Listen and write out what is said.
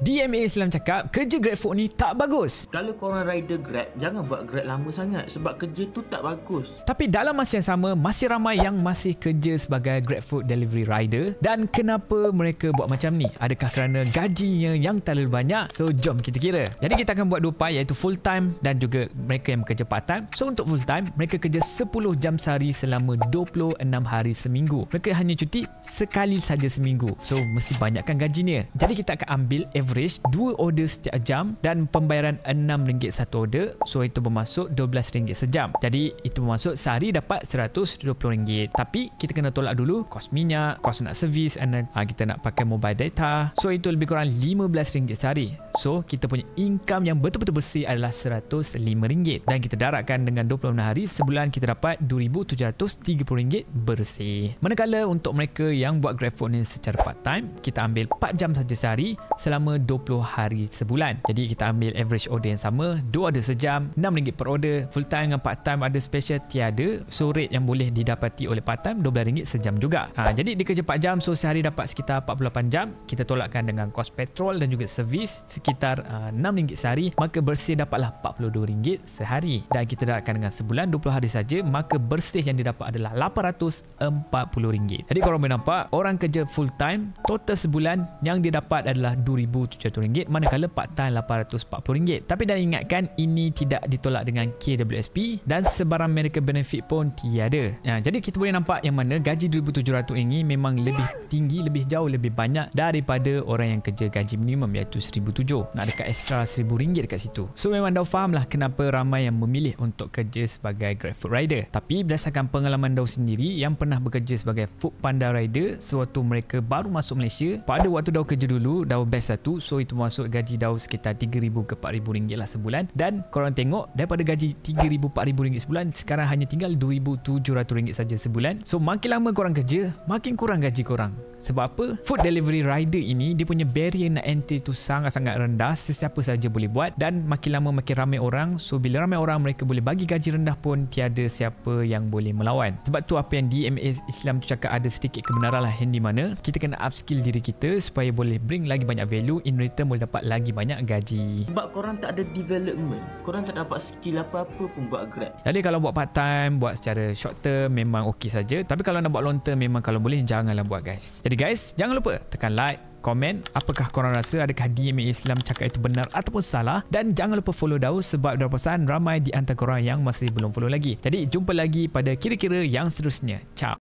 DMA Islam cakap kerja GrabFood ni tak bagus. Kalau korang rider Grab, jangan buat Grab lama sangat sebab kerja tu tak bagus. Tapi dalam masa yang sama, masih ramai yang masih kerja sebagai GrabFood delivery rider. Dan kenapa mereka buat macam ni? Adakah kerana gajinya yang terlalu banyak? So jom kita kira. Jadi kita akan buat 2 part, iaitu full time dan juga mereka yang bekerja part time. So untuk full time, mereka kerja 10 jam sehari selama 26 hari seminggu. Mereka hanya cuti sekali saja seminggu. So mesti banyakkan gajinya. Jadi kita akan ambil average 2 order setiap jam dan pembayaran RM6 satu order. So itu bermaksud RM12 sejam. Jadi itu bermaksud sehari dapat RM120. Tapi kita kena tolak dulu kos minyak, kos nak servis, and then kita nak pakai mobile data. So itu lebih kurang RM15 sehari. So kita punya income yang betul-betul bersih adalah RM105. Dan kita daratkan dengan 26 hari, sebulan kita dapat RM2,730 bersih. Manakala untuk mereka yang buat GrabFood ni secara part time, kita ambil 4 jam saja sehari selama 20 hari sebulan. Jadi kita ambil average order yang sama, 2 order sejam, RM6 per order. Full time dengan part time ada special tiada. So rate yang boleh didapati oleh part time RM12 sejam juga. Jadi dia kerja 4 jam, so sehari dapat sekitar 48 jam. Kita tolakkan dengan kos petrol dan juga servis sekitar RM6 sehari, maka bersih dapatlah RM42 sehari. Dan kita daratkan dengan sebulan 20 hari saja, maka bersih yang didapat adalah RM840. Jadi korang boleh nampak, orang kerja full time total sebulan yang dia dapat adalah RM2,700, manakala part time RM840. Tapi dan ingatkan, ini tidak ditolak dengan KWSP dan sebarang medical benefit pun tiada. Jadi kita boleh nampak yang mana gaji RM2,700 ini memang lebih tinggi, lebih jauh lebih banyak daripada orang yang kerja gaji minimum, iaitu RM1,700. Nak dekat extra RM1,000 dekat situ. So memang dah faham lah kenapa ramai yang memilih untuk kerja sebagai GrabFood rider. Tapi berdasarkan pengalaman Daud sendiri yang pernah bekerja sebagai Foodpanda rider sewaktu mereka baru masuk Malaysia, pada waktu Daud kerja dulu, Daud best satu. So itu masuk gaji Daud sekitar RM3,000 ke RM4,000 lah sebulan. Dan korang tengok, daripada gaji RM3,000 RM4,000 sebulan, sekarang hanya tinggal RM2,700 saja sebulan. So makin lama korang kerja, makin kurang gaji korang. Sebab apa? Food delivery rider ini, dia punya barrier nak entry tu sangat-sangat rendah. Sesiapa saja boleh buat. Dan makin lama makin ramai orang. So bila ramai orang, mereka boleh bagi gaji rendah pun tiada siapa yang boleh melawan. Sebab tu apa yang DMA Islam tu cakap ada sedikit kebenaran lah, yang di mana kita kena upskill diri kita supaya boleh bring lagi banyak value, in return boleh dapat lagi banyak gaji. Sebab korang tak ada development, korang tak dapat skill apa-apa pun buat Grab. Jadi kalau buat part time, buat secara short term memang okey saja. Tapi kalau nak buat long term, memang kalau boleh janganlah buat guys. Jadi guys, jangan lupa tekan like, komen apakah korang rasa, adakah DMA Islam cakap itu benar ataupun salah. Dan jangan lupa follow Daud sebab Daud perasan ramai di antara korang yang masih belum follow lagi. Jadi jumpa lagi pada kira-kira yang seterusnya. Ciao.